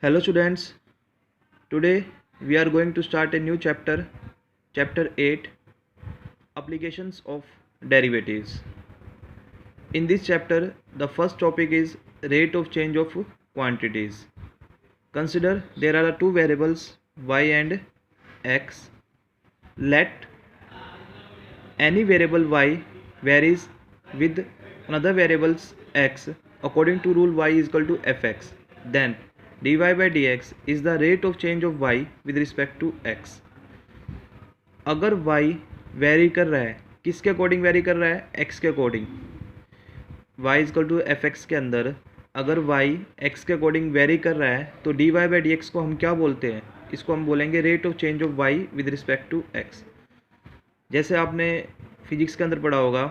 Hello students, today we are going to start a new chapter, chapter 8, applications of derivatives. In this chapter, the first topic is rate of change of quantities. Consider there are two variables y and x. Let any variable y varies with another variables x according to rule y is equal to fx. Then dy by dx is the rate of change of y with respect to x. अगर y very कर रहा है, किसके according vary कर रहा है? x के according. y is equal to f x के अंदर अगर y x के अकॉर्डिंग वेरी कर रहा है तो dy बाई डी एक्स को हम क्या बोलते हैं? इसको हम बोलेंगे rate of change of y with respect to x. जैसे आपने फिजिक्स के अंदर पढ़ा होगा,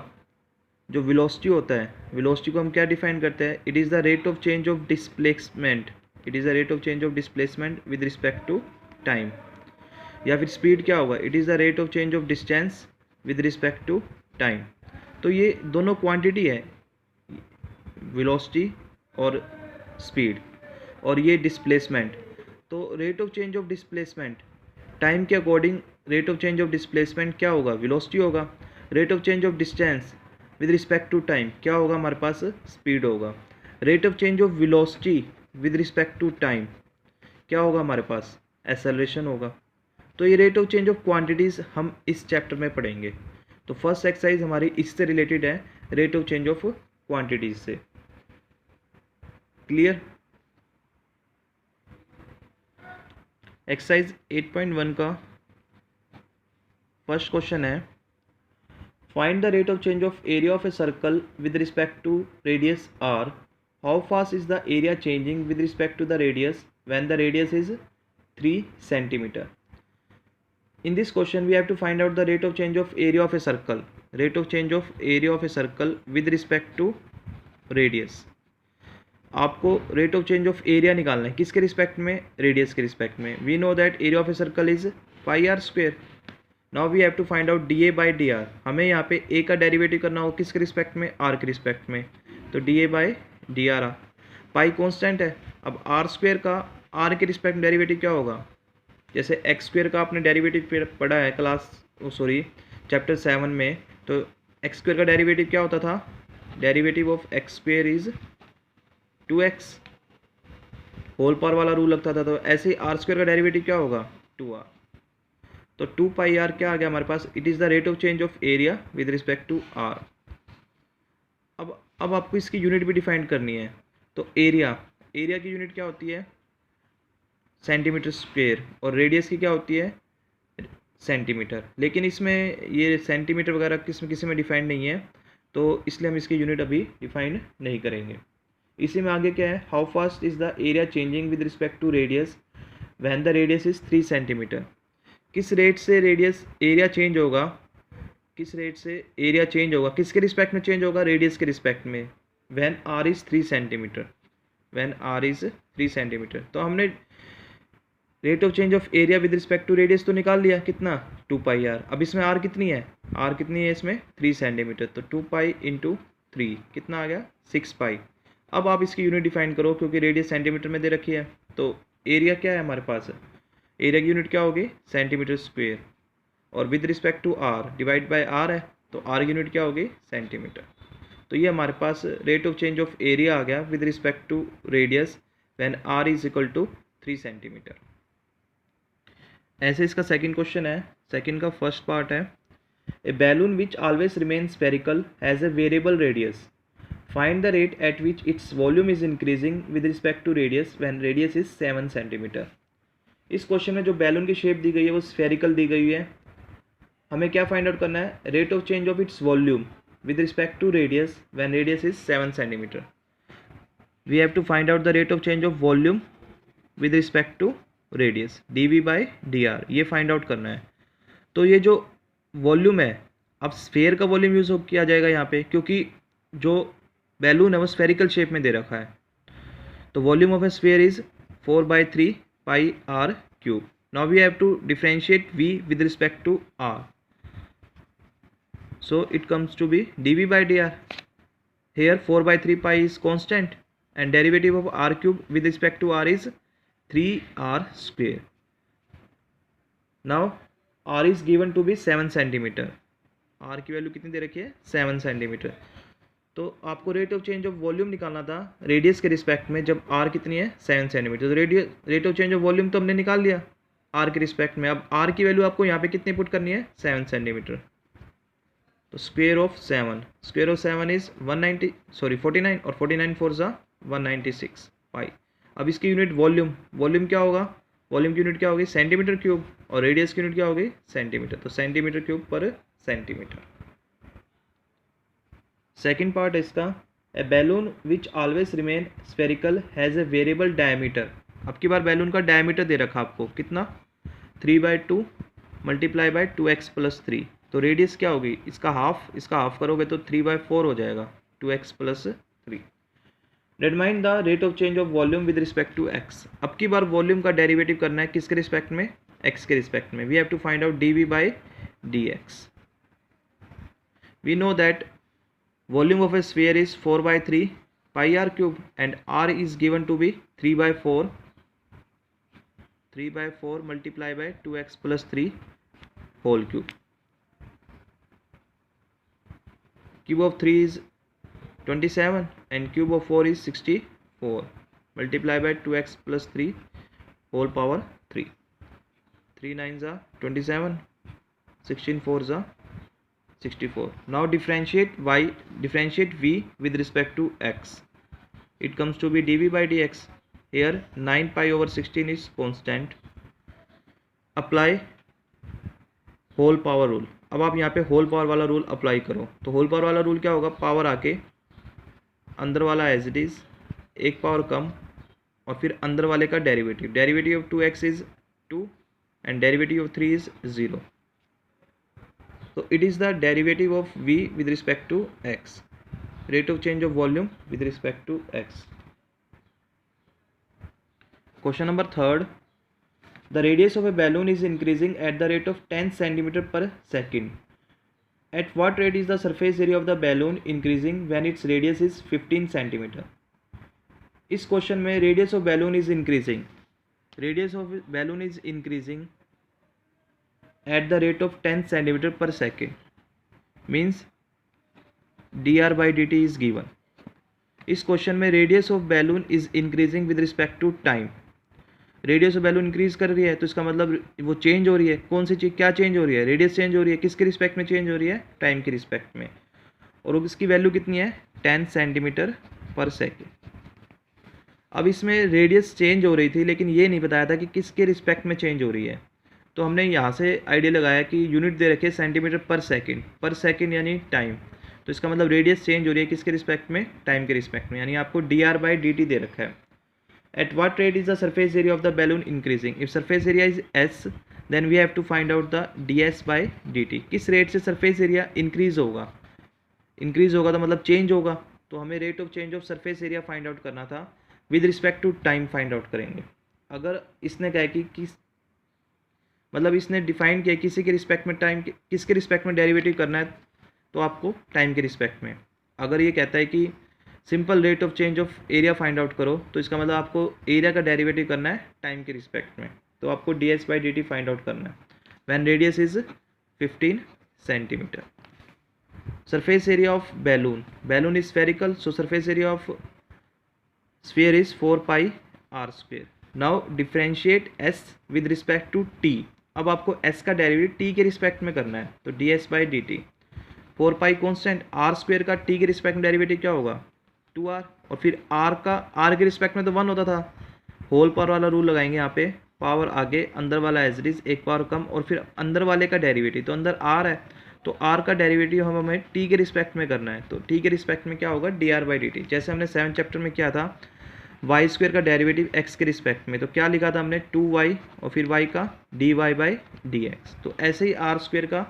जो वेलोसिटी होता है, वेलोसिटी को हम क्या डिफाइन करते हैं? It is the rate of change of displacement. It is the rate of change of displacement with respect to time. या फिर स्पीड क्या होगा? It is the rate of change of distance with respect to time. तो ये दोनों quantity है, velocity और speed, और ये डिस्प्लेसमेंट. तो rate of change of displacement time के according rate of change of displacement क्या होगा? वेलोसिटी होगा. Rate of change of distance with respect to time क्या होगा हमारे पास? स्पीड होगा. Rate of change of velocity with respect to time क्या होगा हमारे पास? एक्सेलरेशन होगा. तो ये rate of change of quantities हम इस चैप्टर में पढ़ेंगे. तो फर्स्ट एक्सरसाइज हमारी इससे रिलेटेड है, rate of change of quantities से. क्लियर? एक्सरसाइज 8.1 का फर्स्ट क्वेश्चन है, find the rate of change of area of a circle with respect to radius r. How fast is the area changing with respect to the radius when the radius is 3 centimeter. In this question we have to find out the rate of change of area of a circle. Rate of change of area of a circle with respect to radius. आपको rate of change of area निकालना है, किसके respect में? Radius के respect में. We know that area of a circle is pi r square. Now we have to find out d a by d r. हमें यहाँ पे ए का डेरिवेटिव करना होगा किसके रिस्पेक्ट में? आर के रिस्पेक्ट में. तो D a by d are. Pi constant है. अब आर स्क्वेयर का आर के रिस्पेक्ट में डेरिवेटिव क्या होगा? जैसे एक्स स्क्वेयर का आपने डेरिवेटिव पढ़ा है चैप्टर 7 में. तो एक्स स्क्वेयर का डेरिवेटिव क्या होता था? Derivative of x square is 2x. Whole power वाला रूल लगता था. तो ऐसे ही आर स्क्वेयर का डेरिवेटिव क्या होगा? 2r. तो 2 पाई आर क्या आ गया हमारे पास? It is the rate of change of area with respect to r. अब आपको इसकी यूनिट भी डिफाइन करनी है. तो एरिया की यूनिट क्या होती है? Centimetre square. और रेडियस की क्या होती है? सेंटीमीटर. लेकिन इसमें ये सेंटीमीटर वगैरह किसी में डिफाइंड नहीं है, तो इसलिए हम इसकी यूनिट अभी डिफाइन नहीं करेंगे. इसी में आगे क्या है? How fast is the area changing with respect to radius when the radius is 3 centimeter. किस रेट से रेडियस एरिया चेंज होगा? किस रेट से एरिया चेंज होगा? किसके रिस्पेक्ट में चेंज होगा? रेडियस के रिस्पेक्ट में. When r is 3 centimeter. When r is 3 centimeter. तो हमने rate of change of area with respect to radius तो निकाल लिया. कितना? 2 पाई आर. अब इसमें आर कितनी है? आर कितनी है इसमें? 3 centimeter. तो 2 पाई इंटू 3 कितना आ गया? 6 पाई. अब आप इसकी यूनिट डिफाइन करो, क्योंकि रेडियस सेंटीमीटर में दे रखी है. तो एरिया क्या है हमारे पास? एरिया की यूनिट क्या होगी? Centimetre square. और with respect to r divide by r है, तो आर की यूनिट क्या होगी? सेंटीमीटर. तो ये हमारे पास rate of change of area आ गया with respect to radius when r is equal to 3 centimeter. ऐसे इसका सेकंड क्वेश्चन है. सेकंड का फर्स्ट पार्ट है, a balloon which always remain spherical has a variable radius. Find the rate at which its volume is increasing with respect to radius when radius is 7 centimeter. इस question में जो balloon की shape दी गई है वो spherical दी गई है. हमें क्या फाइंड आउट करना है? Rate of change of its volume with respect to radius when radius is 7 centimeter. We have to find out the rate of change of volume with respect to radius d v by d r. ये find out करना है. तो ये जो volume है, अब sphere का volume use किया जाएगा यहाँ पे, क्योंकि जो बैलून है वो स्फेरिकल शेप में दे रखा है. तो volume of a sphere is 4/3 pi r cube. Now we have to differentiate v with respect to r. So it comes to be dv by dr. Here 4/3 pi is constant and derivative of r cube with respect to r is 3r². Now r is given to be 7 centimetre. r की value कितनी दे रखी है? 7 centimetre. तो आपको rate of change of volume निकालना था radius के रिस्पेक्ट में, जब r कितनी है? 7 सेंटीमीटर. तो rate of change of volume तो हमने निकाल लिया r के रिस्पेक्ट में. अब r की वैल्यू आपको यहाँ पे कितनी पुट करनी है? 7 सेंटीमीटर. तो स्क्वेयर ऑफ 7 इज 49 और 49 फोर ज़ा 196 पाई. अब इसकी यूनिट वॉल्यूम क्या होगा? वॉल्यूम की यूनिट क्या होगी? Centimetre cube. और रेडियस की यूनिट क्या होगी? सेंटीमीटर. तो centimetre cube per centimetre. Second part है इसका, a balloon which always remain spherical has a variable diameter. अब की बार बैलून का डायमीटर दे रखा आपको कितना? 3/2 मल्टीप्लाई बाय 2x+3. तो रेडियस क्या होगी? इसका हाफ करोगे तो 3/4 हो जाएगा, 2x+3. Determine the rate of change of volume with respect to x. अब की बार वॉल्यूम का डेरिवेटिव करना है किसके रिस्पेक्ट में? x के रिस्पेक्ट में. We have to find out dv/dx. We know that volume of a sphere is 4/3 pi r³ and r is given to be 3/4 multiplied by 2x+3 whole cube. Cube of 3 is 27 and cube of 4 is 64 multiplied by 2x+3 whole power 3. 3 9s are 27, 16 4s are 64. Now differentiate v with respect to x. It comes to be dv/dx. Here 9 pi over 16 is constant. Apply whole power rule. अब आप यहाँ पे whole power वाला rule apply करो. तो whole power वाला rule क्या होगा? पावर आके अंदर वाला एज इट इज, एक पावर कम, और फिर अंदर वाले का derivative of 2x is 2 and derivative of 3 is 0. So it is the derivative of v with respect to x. Rate of change of volume with respect to x. Question number 3. The radius of a balloon is increasing at the rate of 10 centimeter per second. At what rate is the surface area of the balloon increasing when its radius is 15 centimeter? इस question में radius of balloon is increasing. Radius of balloon is increasing at the rate of 10 centimeter per second. Means dr/dt is given. इस question में radius of balloon is increasing with respect to time. Radius of balloon increase कर रही है तो इसका मतलब वो change हो रही है. कौन सी चीज़ क्या चेंज हो रही है? रेडियस चेंज हो रही है. किसके रिस्पेक्ट में चेंज हो रही है? टाइम के रिस्पेक्ट में. और इसकी वैल्यू कितनी है? 10 सेंटीमीटर पर सेकेंड. अब इसमें रेडियस चेंज हो रही थी लेकिन ये नहीं बताया था कि किसके रिस्पेक्ट में चेंज हो रही है. तो हमने यहाँ से आइडिया लगाया कि यूनिट दे रखे सेंटीमीटर पर सेकेंड यानी टाइम. तो इसका मतलब रेडियस चेंज हो रही है किसके रिस्पेक्ट में? टाइम के रिस्पेक्ट में. यानी आपको dr/dt दे रखा है. At what rate is the surface area of the balloon increasing? If surface area is s then we have to find out the ds/dt. किस रेट से सरफेस एरिया इंक्रीज होगा तो मतलब चेंज होगा. तो हमें rate of change of surface area find out करना था. With respect to time find out करेंगे. अगर इसने कहा कि किस मतलब इसने डिफाइन किया किसी के रिस्पेक्ट में टाइम, किसके रिस्पेक्ट में डेरिवेटिव करना है तो आपको टाइम के रिस्पेक्ट में. अगर ये कहता है कि simple rate of change of area find out करो तो इसका मतलब आपको एरिया का डेरिवेटिव करना है टाइम के रिस्पेक्ट में. तो आपको ds/dt फाइंड आउट करना है when radius is 15 centimetre. Surface area of balloon is spherical, so surface area of sphere is 4 pi r². Now differentiate s with respect to t. अब आपको s का derivative t के respect में करना है तो ds/dt. 4 पाई कॉन्स्टेंट, r² का t के रिस्पेक्ट में डेरिवेटिव क्या होगा? 2r. और फिर r के रिस्पेक्ट में तो 1 होता था. होल पावर वाला रूल लगाएंगे यहाँ पे. पावर आगे, अंदर वाला एज इट इज, एक पावर कम, और फिर अंदर वाले का डेरिवेटिव. तो अंदर r है तो r का डेरिवेटिव हमें t के रिस्पेक्ट में करना है. तो t के रिस्पेक्ट में क्या होगा? dr/dt. जैसे हमने 7 चैप्टर में किया था y² का डेरिवेटिव x के रिस्पेक्ट में. तो क्या लिखा था हमने? 2y और फिर y का dy/dx. तो ऐसे ही r² का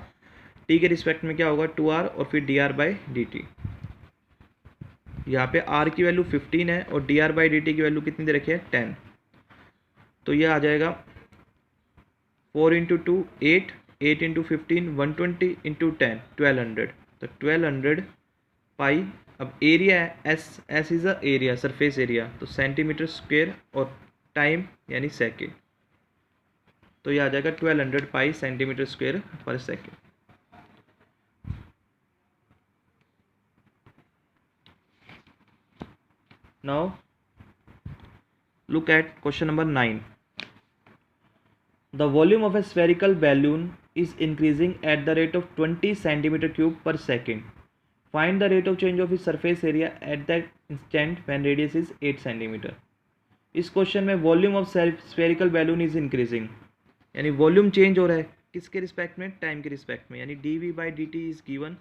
t के रिस्पेक्ट में क्या होगा? 2r और फिर dr/dt. यहाँ पे r की वैल्यू 15 है और dr/dt की वैल्यू कितनी दे रखी है? 10. तो ये आ जाएगा 4 × 2 8, 8 × 15 120 × 10 1200. तो 1200 पाई. अब एरिया है s is a area, surface area, तो सेंटीमीटर स्क्वेयर, और टाइम यानी सेकेंड, तो ये आ जाएगा 1200 पाई सेंटीमीटर स्क्वायर पर second. Now look at question number 9. The volume of a spherical balloon is increasing at the rate of 20 centimeter cube per second. Find the rate of change of its surface area at that instant when radius is 8 centimeter. इस question में volume of spherical balloon is increasing, यानी volume change हो रहा है किसके respect में, time के respect में, यानी dv/dt is given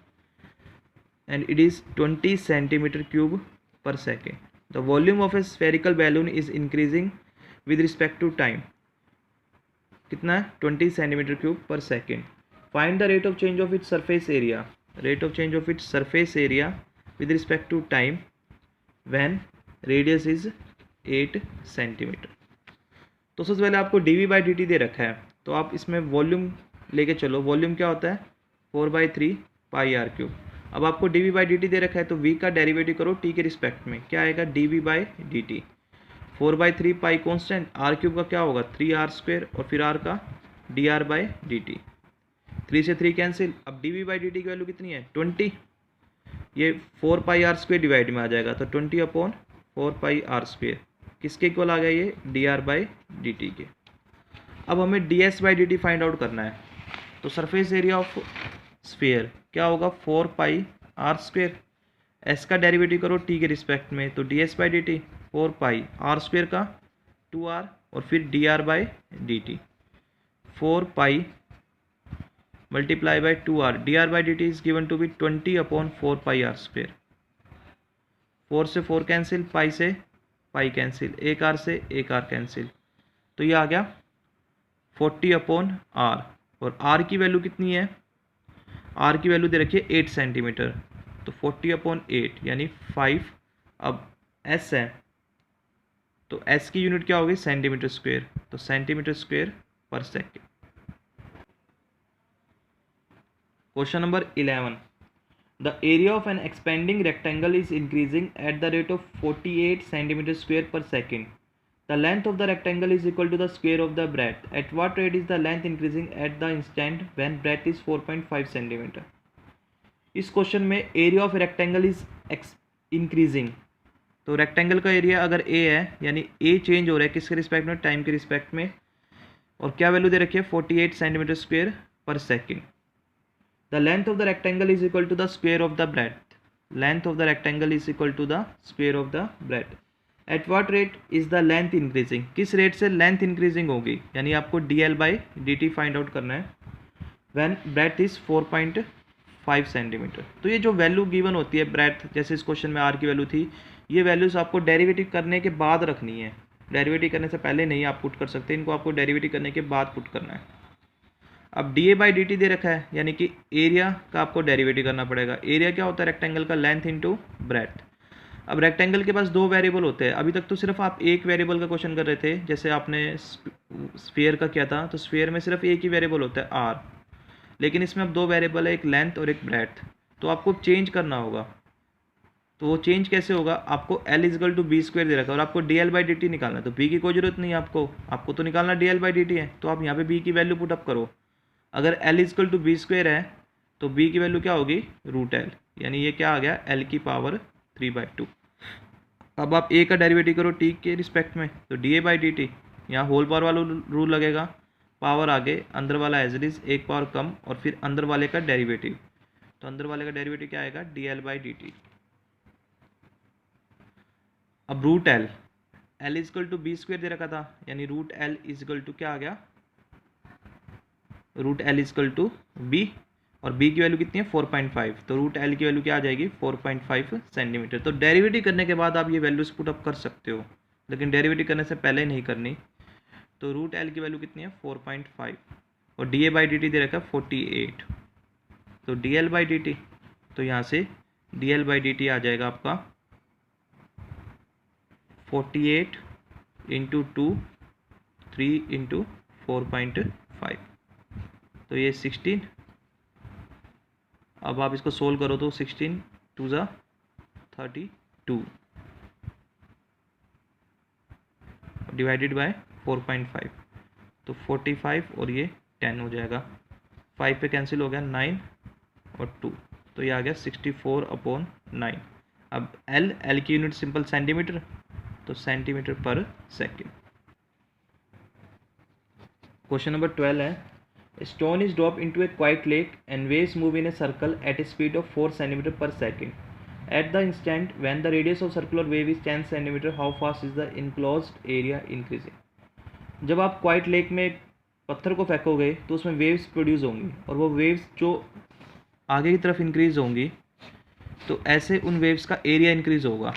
and it is 20 centimetre cube per second. The volume of a spherical balloon is increasing with respect to time. कितना है, 20 centimetre cube per second. Find the rate of change of its surface area, rate of change of its surface area with respect to time when radius is 8 centimetre. तो सबसे पहले आपको dv/dt दे रखा है, तो आप इसमें वॉल्यूम लेके चलो. वॉल्यूम क्या होता है, 4/3 पाई आर क्यूब. अब आपको dv/dt दे रखा है तो v का डेरिवेटिव करो t के रिस्पेक्ट में. क्या आएगा, dv/dt. 4/3 pi constant, are cube का क्या होगा 3r² और फिर r का dr/dt. 3 से 3 कैंसिल. अब dv/dt की वैल्यू कितनी है 20, ये 4πr² डिवाइड में आ जाएगा तो 20/4πr². किसके इक्वल आ गया ये, dr/dt के. अब हमें ds/dt फाइंड आउट करना है. तो सरफेस एरिया ऑफ स्फीयर क्या होगा 4πr². s का डेरिवेटिव करो t के रिस्पेक्ट में, तो ds/dt 4πr² का 2r और फिर dr/dt 4π multiply by 2r. dr/dt is given to be 20/4πr². 4 से 4 कैंसिल, पाई से पाई कैंसिल, एक आर से एक आर कैंसिल, तो ये आ गया 40/r. और r की वैल्यू कितनी है, r की वैल्यू दे रखी है 8 सेंटीमीटर, तो 40/8 यानी 5. अब s है तो s की यूनिट क्या होगी सेंटीमीटर स्क्वायर, तो सेंटीमीटर स्क्वायर पर second. Question number 11. The area of an expanding rectangle is increasing at the rate of 48 centimeter square per second. The length of the rectangle is equal to the square of the breadth. At what rate is the length increasing at the instant when breadth is 4.5 centimeter? इस question में area of rectangle is increasing. तो rectangle का area अगर a है यानी a change हो रहा है किसके रिस्पेक्ट में, टाइम के रिस्पेक्ट में, और क्या वैल्यू दे रखी है 48 सेंटीमीटर स्क्वायर पर second. The length of the rectangle is equal to the square of the breadth. Length of the rectangle is equal to the square of the breadth. At what rate is the length increasing? किस rate से length increasing होगी, यानी आपको dl/dt find out करना है. When breadth is 4.5 centimetre. तो ये जो वैल्यू गिवन होती है ब्रेथ, जैसे इस क्वेश्चन में r की वैल्यू थी, ये वैल्यूज आपको डेरिवेटिव करने के बाद रखनी है. डेरिवेटिव करने से पहले नहीं आप पुट कर सकते, इनको आपको डेरिवेटिव करने के बाद पुट करना है. अब dA/dt दे रखा है यानी कि एरिया का आपको डेरिवेटिव करना पड़ेगा. एरिया क्या होता है रेक्टेंगल का, लेंथ इनटू ब्रेथ. अब रेक्टेंगल के पास दो वेरिएबल होते हैं. अभी तक तो सिर्फ आप एक वेरिएबल का क्वेश्चन कर रहे थे, जैसे आपने स्फीयर का किया था, तो स्फीयर में सिर्फ एक ही वेरिएबल होता है r. लेकिन इसमें अब दो वेरिएबल है, एक लेंथ और एक ब्रेथ. तो आपको चेंज करना होगा. तो वो चेंज कैसे होगा, आपको L=b² दे रखा है और आपको dl/dt निकालना है. तो b की कोई जरूरत नहीं है आपको तो निकालना dl/dt है. तो आप यहाँ पे b की वैल्यू पुट अप करो. अगर L=b² है तो b की वैल्यू क्या होगी √L, यानी ये क्या आ गया L⁻³ अब आप a का डेरिवेटिव करो t के रिस्पेक्ट में, तो dA/dt यहाँ होल पावर वाला रूल लगेगा. पावर आगे, अंदर वाला एज इट इज, एक पावर कम और फिर अंदर वाले का डेरिवेटिव. तो अंदर वाले का डेरिवेटिव क्या आएगा dl/dt. अब √L, L=b² दे रखा था, यानी √L= क्या आ गया √L=b और b की वैल्यू कितनी है 4.5. तो √L की वैल्यू क्या आ जाएगी 4.5 सेंटीमीटर. तो डेरिवेटिव करने के बाद आप ये वैल्यूज पुट अप कर सकते हो, लेकिन डेरिवेटिव करने से पहले नहीं करनी. तो √L की वैल्यू कितनी है 4.5 और dA/dt दे रखा है 48. तो dl/dt, तो यहाँ से dl/dt आ जाएगा आपका 48 × 2 3 × 4.5, तो ये 16. अब आप इसको सोल्व करो तो 16 2 = 32 डिवाइडेड बाय 4.5, तो 45 और ये 10 हो जाएगा, 5 पे कैंसिल हो गया, 9 और 2, तो ये आ गया 64/9। अब एल की यूनिट सिंपल सेंटीमीटर, तो centimetre per second. Question number 12 है, stone is drop into a quite lake and waves move in a circle at a speed of 4 centimetre per second. At the instant when the radius of circular wave is 10 centimetre, how fast is the enclosed area increasing. जब आप quite lake में पत्थर को फेंकोगे तो उसमें waves produce होंगी, और वो वेव्स जो आगे की तरफ इंक्रीज होंगी, तो ऐसे उन वेव्स का एरिया इंक्रीज होगा।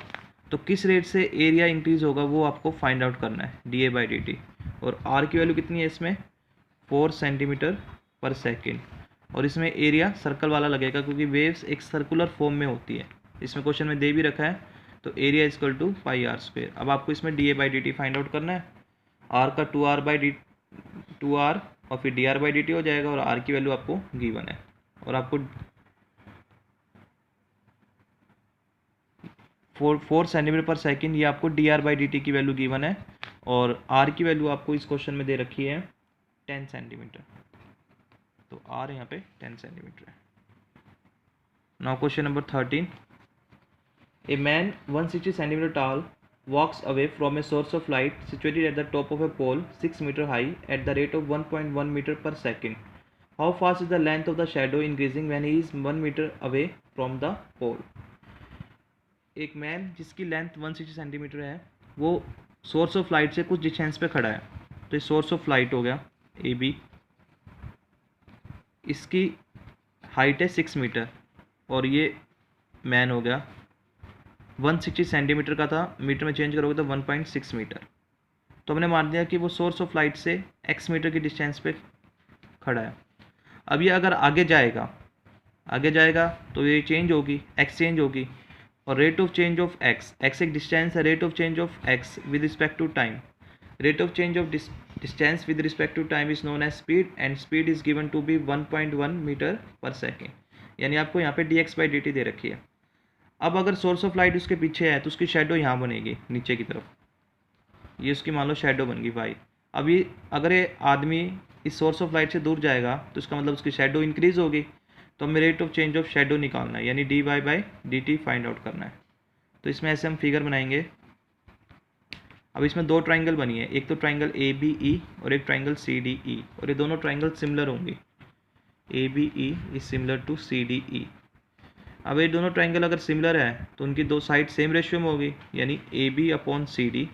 तो किस रेट से एरिया इंक्रीज होगा वो आपको फाइंड आउट करना है, dA/dt। और r की वैल्यू कितनी है इसमें, 4 सेंटीमीटर पर सेकेंड, और इसमें एरिया सर्कल वाला लगेगा क्योंकि वेव्स एक सर्कुलर फॉर्म में होती है। इसमें क्वेश्चन में दे भी रखा है, तो एरिया इक्वल टू πr²। अब आपको इसमें dA/dt फाइंड आउट करना है। r का 2r और फिर dr/dt हो जाएगा, और r की वैल्यू आपको गिवन है, और आपको 4 सेंटीमीटर पर सेकेंड, ये आपको dr/dt की वैल्यू गिवन है, और r की वैल्यू आपको इस क्वेश्चन में दे रखी है 10 सेंटीमीटर, तो r यहाँ पे 10 सेंटीमीटर है। Now question number 13, a man 160 centimetre tall walks away from a source of light situated at the top of a pole 6 meter high at the rate of 1.1 meter per second. How fast is the length of the shadow increasing when he is 1 meter away from the pole? एक man जिसकी length 160 centimetre है, वो source of light से कुछ distance पे खड़ा है। तो ये सोर्स ऑफ लाइट हो गया ए बी, इसकी हाइट है 6 मीटर, और ये मैन हो गया 160 सेंटीमीटर का था, मीटर में चेंज करोगे तो 1.6 मीटर। तो हमने मान दिया कि वो सोर्स ऑफ लाइट से x मीटर की डिस्टेंस पे खड़ा है। अब ये अगर आगे जाएगा तो ये चेंज होगी, x चेंज होगी, और rate of change of x एक डिस्टेंस है, rate of change of x with respect to time, rate of change of distance with respect to time is known as speed, and speed is given to be 1.1 metre per second. यानी आपको यहाँ पे dx/dt दे रखी है। अब अगर source of light उसके पीछे है तो उसकी शेडो यहाँ बनेगी नीचे की तरफ, ये उसकी मान लो शेडो बन गई y। अब ये अगर ये आदमी इस सोर्स ऑफ लाइट से दूर जाएगा तो इसका मतलब उसकी शेडो इंक्रीज होगी, तो हमें rate of change of shadow निकालना है, यानी dy/dt फाइंड आउट करना है। तो इसमें ऐसे हम फिगर बनाएंगे। अब इसमें दो ट्राइंगल बनी है, एक तो ट्राइंगल ABE और एक ट्राइंगल CDE, और ये दोनों ट्राइंगल सिमिलर होंगी, ABE is similar to CDE। अब ये दोनों ट्राइंगल अगर सिमिलर है तो उनकी दो साइड सेम रेशियो में होगी, यानी AB/CD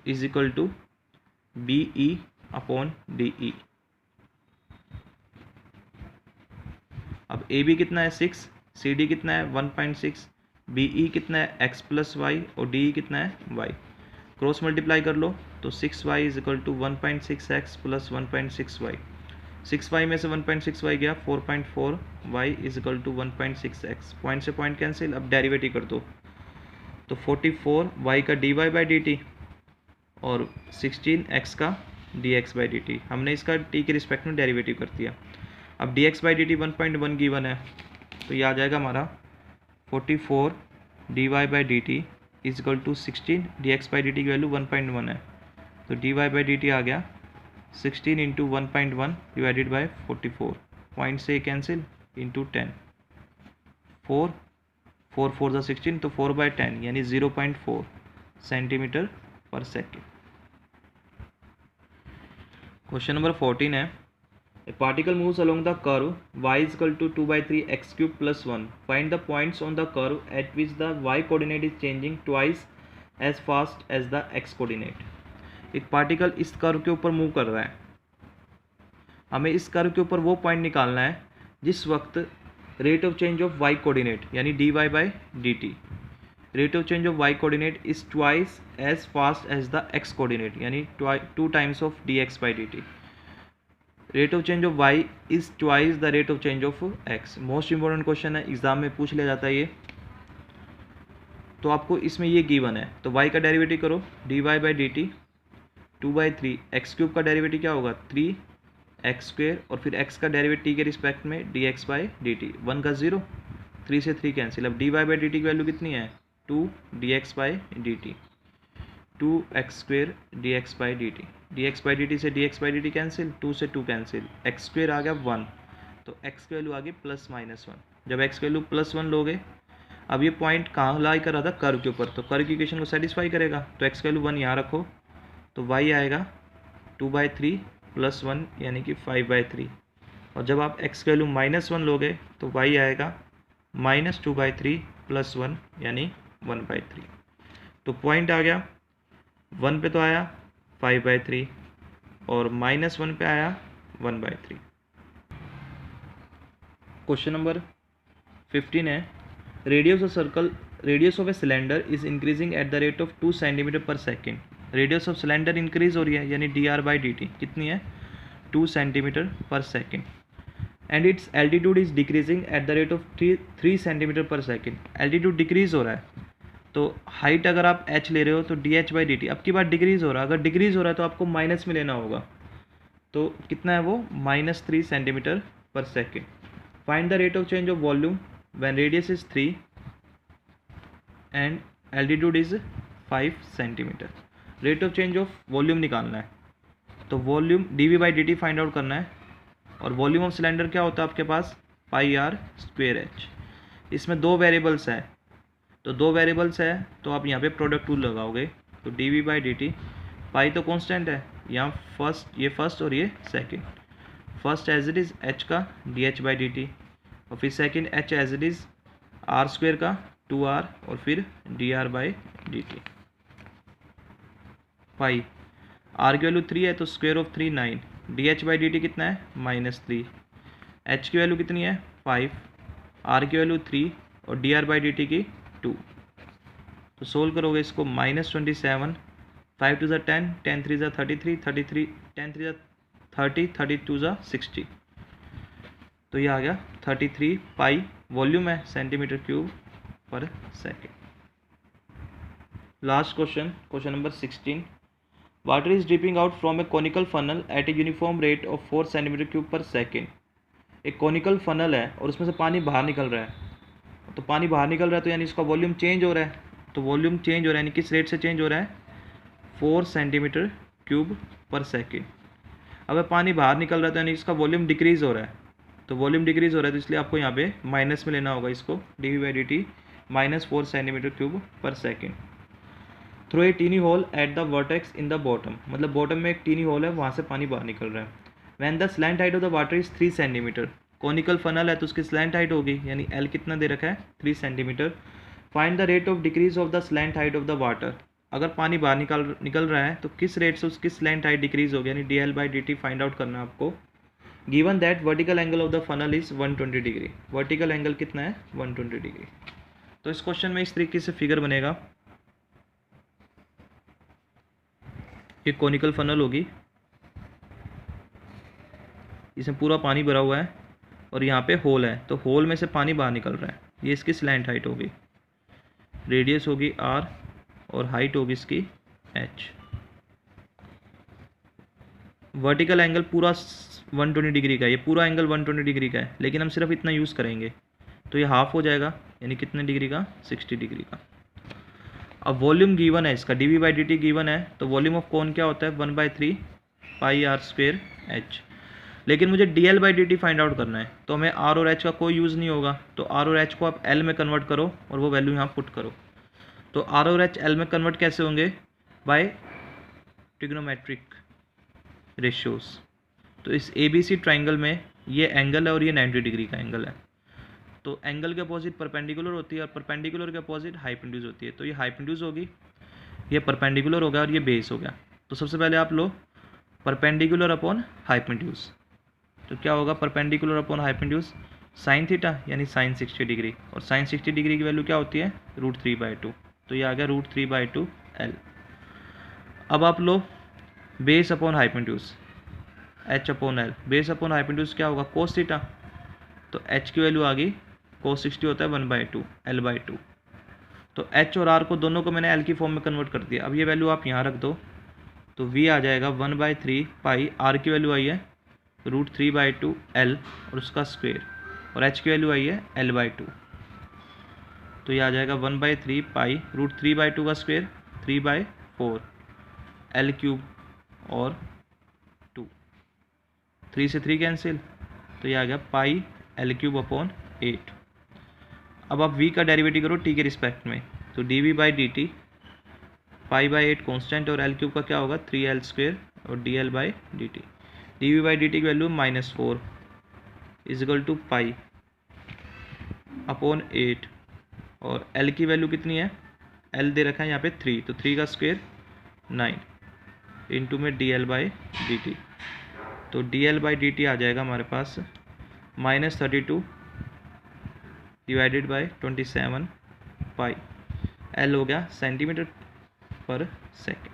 is equal to BE/DE। अब AB कितना है 6, CD कितना है 1.6, BE कितना है x+y और DE कितना है y। क्रॉस मल्टीप्लाई कर लो तो 6y is equal to 1.6x plus 1.6y। 6y में से 1.6y गया 4.4, y is equal to 1.6x। Point से पॉइंट कैंसिल, अब डेरिवेटिव कर दो तो 44y का dy/dt और 16x का dx/dt। हमने इसका t के रिस्पेक्ट में डेरिवेटिव कर दिया। अब dx/dt 1.1 गिवन है, तो ये आ जाएगा हमारा 44 dy/dt is equal to 16, dx/dt की वैल्यू 1.1 है, तो dy/dt आ गया 16 इंटू 1.1 डिवाइडेड बाई 44, पॉइंट से कैंसिल इंटू 10, 4 4 16, तो 4/10 यानी 0.4 centimetre per second. Question number 14 है, ए particle moves along the curve y is equal to 2/3 x³ plus 1. Find the points on the curve at which the y coordinate is changing twice as fast as the x coordinate. एक particle इस curve के ऊपर move कर रहा है, हमें इस curve के ऊपर वो पॉइंट निकालना है जिस वक्त rate of change of y coordinate यानी dy/dt, rate of change of y coordinate is twice as fast as the x coordinate यानी 2 times of dx/dt। Rate of change of y is twice the rate of change of x। Most important question है, exam में पूछ लिया जाता है ये। तो आपको इसमें ये गिवन है, तो y का डेरिवेटिव करो dy/dt 2/3 x³ का डेरिवेटिव क्या होगा 3x² और फिर x का डेरिवेटिव के रिस्पेक्ट में dx/dt, 1 का 0, 3 से 3 कैंसिल। अब dy/dt की वैल्यू कितनी है two d x by d t, 2x² dx by d t, d x by d t से d x by d t cancel, 2 से 2 कैंसिल, x² आ गया 1, तो x की वैल्यू आ गई +-1। जब x की वैल्यू +1 लोगे, अब ये पॉइंट कहाँ लाई कर रहा था, कर्व के ऊपर, तो कर्व की इक्वेशन को सेटिस्फाई करेगा, तो x की वैल्यू 1 यहाँ रखो, तो y आएगा 2/3 + 1 यानी कि 5/3, और जब आप x की वैल्यू -1 लोगे तो y आएगा -2/3 + 1 यानी 1/3। तो पॉइंट आ गया 1 पे तो आया 5/3 और -1 पे आया 1/3। क्वेश्चन नंबर 15 है, radius of a cylinder is increasing at the rate of 2 centimetre per second. Radius of cylinder increase हो रही है, यानी dr/dt कितनी है, 2 centimetre per second, and it's altitude is decreasing eight the rate of 3 centimetre per second. Altitude decrease हो रहा है, तो हाइट अगर आप h ले रहे हो तो dh/dt, अब की बार डिक्रीज हो रहा है, अगर डिक्रीज हो रहा है तो आपको माइनस में लेना होगा, तो कितना है वो, -3 centimetre per second. Find the rate of change of volume when radius is 3 and altitude is 5 centimetre. Rate of change of volume निकालना है, तो वॉल्यूम dv/dt फाइंड आउट करना है, और वॉल्यूम ऑफ सिलेंडर क्या होता है आपके पास, πr²h। इसमें 2 वेरिएबल्स है, तो 2 वेरिएबल्स है तो आप यहाँ पे प्रोडक्ट रूल लगाओगे, तो dv/dt, पाई तो कांस्टेंट है, यहाँ ये फर्स्ट और ये second, first as it is h का dh/dt, और फिर second h as it is r² का 2r, और फिर dr/dt। पाई r की वैल्यू 3 है तो स्क्वायर ऑफ 3 9, dh/dt कितना है, -3, h की वैल्यू कितनी है 5, r की वैल्यू 3 और dr/dt की 2। तो सोल्व करोगे इसको, -27, 5 2 10, 10 3 33, 33 10 3 30, 32 60, तो ये आ गया 33 पाई, वॉल्यूम है centimetre cube per second. Last question, question number 16, water is dripping out from a conical funnel at a uniform rate of 4 centimetre cube per second. एक कॉनिकल फनल है और उसमें से पानी बाहर निकल रहा है, तो पानी बाहर निकल रहा है तो यानी इसका वॉल्यूम चेंज हो रहा है, तो वॉल्यूम चेंज हो रहा है यानी किस रेट से चेंज हो रहा है, 4 सेंटीमीटर क्यूब पर सेकेंड। अब पानी बाहर निकल रहा है तो यानी इसका वॉल्यूम डिक्रीज़ हो रहा है, तो वॉल्यूम डिक्रीज़ हो रहा है तो इसलिए आपको यहाँ पे माइनस में लेना होगा इसको, dv/dt -4 centimetre cube per second. Through a tiny hole at the vertex in the bottom, मतलब बॉटम में एक टीनी होल है, वहाँ से पानी बाहर निकल रहा है। When the slant height of the water is 3 centimetre, conical funnel है तो उसकी स्लैंट हाइट होगी, यानी L कितना दे रखा है, 3 centimetre. Find the rate of decrease of the slant height of the water, अगर पानी बाहर निकल रहा है तो किस रेट से उसकी स्लैंट हाइट डिक्रीज होगी, यानी dl/dt फाइंड आउट करना है आपको। Given that vertical angle of the funnel is 120 degree, vertical angle कितना है, 120 डिग्री। तो इस क्वेश्चन में इस तरीके से फिगर बनेगा, ये कॉनिकल फनल होगी, इसमें पूरा पानी भरा हुआ है और यहाँ पे होल है, तो होल में से पानी बाहर निकल रहा है, ये इसकी स्लैंट हाइट होगी, रेडियस होगी r और हाइट होगी इसकी h। वर्टिकल एंगल पूरा 120 डिग्री का है, ये पूरा एंगल 120 डिग्री का है, लेकिन हम सिर्फ इतना यूज़ करेंगे, तो ये हाफ हो जाएगा, यानी कितने डिग्री का, 60 डिग्री का। अब वॉल्यूम गिवन है इसका, dv/dt गिवन है, तो वॉल्यूम ऑफ कौन क्या होता है, 1/3 πr²h, लेकिन मुझे dl/dt फाइंड आउट करना है, तो हमें r और h का कोई यूज़ नहीं होगा, तो r और h को आप L में कन्वर्ट करो और वो वैल्यू यहाँ पुट करो। तो r और h L में कन्वर्ट कैसे होंगे, बाय ट्रिग्नोमेट्रिक रेशियोज। तो इस ABC ट्राइंगल में ये एंगल है और ये 90 डिग्री का एंगल है, तो एंगल के अपोजिट परपेंडिकुलर होती है और परपेंडिकुलर के अपोजिट हाइपोटेन्यूज होती है, तो ये हाइपोटेन्यूज होगी, ये परपेंडिकुलर हो गया और ये बेस हो गया। तो सबसे पहले आप लो परपेंडिकुलर अपॉन हाइपोटेन्यूज, तो क्या होगा, perpendicular upon hypotenuse sine theta यानी साइन 60 डिग्री, और साइन 60 डिग्री की वैल्यू क्या होती है, √3/2, तो ये आ गया √3/2 L। अब आप लो base upon hypotenuse, h/L, base upon hypotenuse क्या होगा, कोस थीटा, तो h की वैल्यू आ गई, cos 60 होता है 1/2 L/2, तो h और r को दोनों को मैंने L की फॉर्म में कन्वर्ट कर दिया। अब ये वैल्यू आप यहाँ रख दो, तो v आ जाएगा 1/3 पाई, r की वैल्यू आई है √3/2 L और उसका स्क्वायर, और h की वैल्यू आई है L/2। तो ये आ जाएगा 1/3 पाई √3/2 का स्क्वायर 3/4 L³ और 2, 3 से 3 कैंसिल, तो ये आ गया पाई L³/8। अब आप v का डेरिवेटिव करो t के रिस्पेक्ट में, तो dv/dt पाई/8 कॉन्स्टेंट और L³ का क्या होगा 3L² और dl/dt। dv/dt की वैल्यू -4 = पाई अपॉन 8 और L की वैल्यू कितनी है, L दे रखा है यहाँ पे 3, तो 3 का स्क्वायर 9 इंटू में dl/dt। तो dl/dt आ जाएगा हमारे पास -32 डिवाइडेड बाय 27 पाई। L हो गया सेंटीमीटर पर सेकेंड।